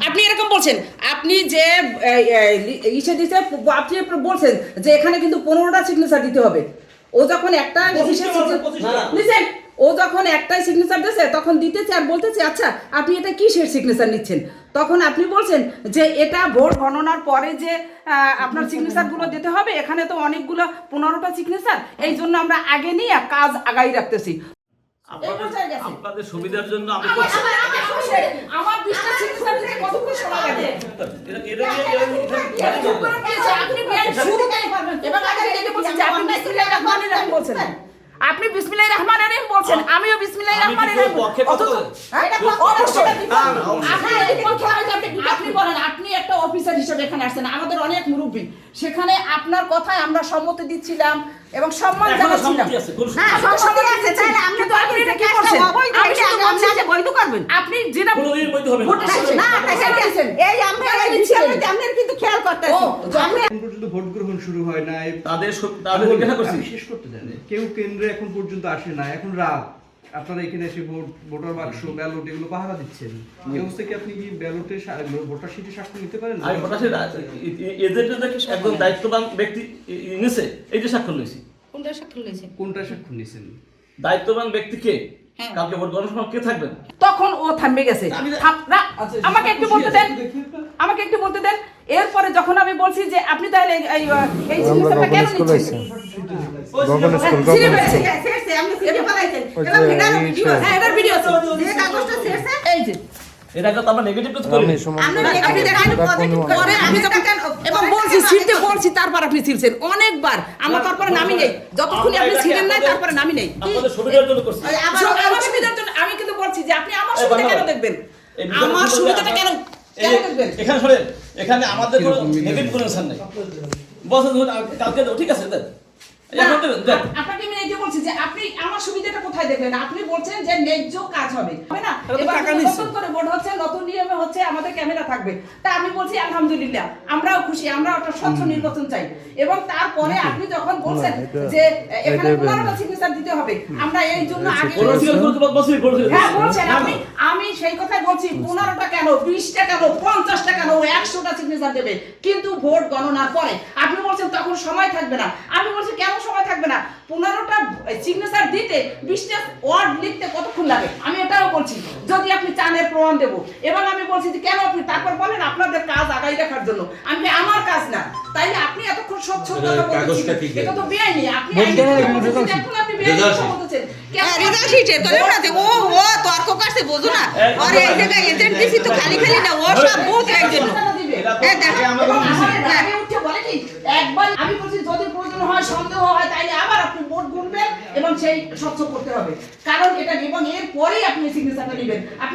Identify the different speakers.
Speaker 1: আপনি এরকম বলছেন, আপনি যে ইসে দিতে আপনি বলছেন যে এখানে কিন্তু 15টা সিগনেচার দিতে হবে। ও যখন একটা ও যখন একটাই সিগনেচার দিয়েছে তখন দিতেছে আর বলতেছে আচ্ছা আপনি এটা কিসের সিগনেচার নিচ্ছেন, তখন আপনি বলছেন যে এটা ভোট গণনার পরে যে আপনার সিগনেচারগুলো দিতে হবে, এখানে তো অনেকগুলো 15টা সিগনেচার, এই জন্য আমরা আগে নিয়ে কাজ আগাই রাখতেছি।
Speaker 2: আপনাদের সুবিধার জন্য আমি
Speaker 1: আমার বিশ্বাস সিগনেচার দিতে কতক্ষণ সময় লাগে? আপনি বিসমিল্লাহির রহমানির রহিম বলছেন, আমিও বিসমিল্লাহির রহমানির রহিম। আপনি বলেন, আপনি একটা অফিসার হিসেবে এখানে আসছেন, আমাদের অনেক মুরব্বী, সেখানে আপনার কথায় আমরা সম্মতি দিচ্ছিলাম এবং সম্মান জানাচ্ছিলাম। আপনি যেটা
Speaker 3: ভোট গ্রহণ শুরু হয় নাই,
Speaker 2: তাদের
Speaker 3: শেষ করতে জানে কেউ কেন্দ্রে এখন পর্যন্ত আসে না, এখন রাত, আপনারা এখানে এসে ভোটার বাক্স ব্যালট এগুলো পাহারা দিচ্ছেন। এই অবস্থায় কি আপনি কি ব্যালটে ভোটার শিটে সাক্ষ্য নিতে পারেন?
Speaker 2: আমি ভোটার শিট এজেন্টকে একজন দায়িত্ববান ব্যক্তি নিছে, এই যে সাক্ষ্য নিয়েছি।
Speaker 1: কোনটা সাক্ষ্য নিয়েছেন?
Speaker 3: কোনটা সাক্ষ্য নিয়েছেন?
Speaker 2: দায়িত্ববান ব্যক্তিকে কালকে ভোট গণনার সময় কে থাকবেন?
Speaker 1: তখন ও থামবে গেছে। আমাকে একটু বলতে দেন, আমাকে একটু বলতে দেন। এরপরে যখন আমি বলছি যে আপনি তাহলে এই সিগনেচারটা কেন নিচ্ছেন? এটার ভিডিও আছে, যে কাগজটা শেষে এই যে
Speaker 2: এটাকে তো আমরা নেগেটিভ কিছু করি।
Speaker 1: আপনি দেখেন পজিটিভ করে আমি যখন এবং বলছি ছিলতে বলছি, তারপর আপনি ছিলছেন অনেকবার। আমার তারপরে নামি নেই, যতক্ষণ আপনি ছিলেন না তারপরে নামি নেই।
Speaker 2: আপনাদের সুবিধার জন্য করছি।
Speaker 1: আমার সুবিধার জন্য আমি কিন্তু বলছি যে আপনি আমার সুবিধা কেন দেখবেন? আমার সুবিধাটা কেন দেখবেন?
Speaker 2: এখানে শুনেন, এখানে আমাদের কোনো নেগেটিভ কোনো ইনসান নাই। বসে কালকে দাও, ঠিক আছে দেন। এখন দেবেন দেন।
Speaker 1: আপনাকে আমি এই যে বলছি যে আপনি আমার সুবিধাটা কোথায় দেখবেন? আপনি বলছেন যে ন্যায্য কাজ হবে, হবে না? এবার নতুন করে ভোট হচ্ছে, নতুন নিয়মে হচ্ছে, আমাদের ক্যামেরা থাকবে। তা আমি বলছি আলহামদুলিল্লাহ, আমরাও খুশি, আমরা একটা স্বচ্ছ নির্বাচন চাই। এবং তারপরে আপনি যখন বলছেন যে এখানে 15টা সিগনেচার দিতে হবে, আমরা এই জন্য আগে হ্যাঁ বলছেন আপনি, আমি সেই কথাই বলছি 15টা কেন, 20টা কেন, 50টা কেন, 100টা সিগনেচার দেবে, কিন্তু ভোট গণনার পরে। আপনি বলছেন তখন সময় থাকবে না, আমি বলছি কেন সময় থাকবে না? 15টা সিগনেচার দিতে 20টা ওয়ার্ড লিখতে কতক্ষণ লাগে? আমি এটাও বলছি, যদি আপনি চানের প্রমাণ দেব। এবং আমি বলছি যে কেন আপনি তারপর বলেন আপনাদের কাজ আগাই রাখার জন্য। আমি আমার কাজ না, তাইলে আপনি এতক্ষণ স্বচ্ছ কথা বলছেন, এটা তো বেআইনি। আপনি এখন আপনি বেআইনি কথা বলছেন। রেজা শিটের করে না যে ও তর্ক করছে, বুঝো না? আর এই জায়গায় এজেন্ট দিছি তো খালি খালি না, ও সব বহুত একজন। একবার আমি বলছি যদি প্রয়োজন হয়, সন্দেহ হয়, তাইলে আবার আপনি ভোট গুনবেন এবং সেই স্বচ্ছ করতে হবে, কারণ এটা এবং এর পরেই আপনি সিগনেচারটা নেবেন।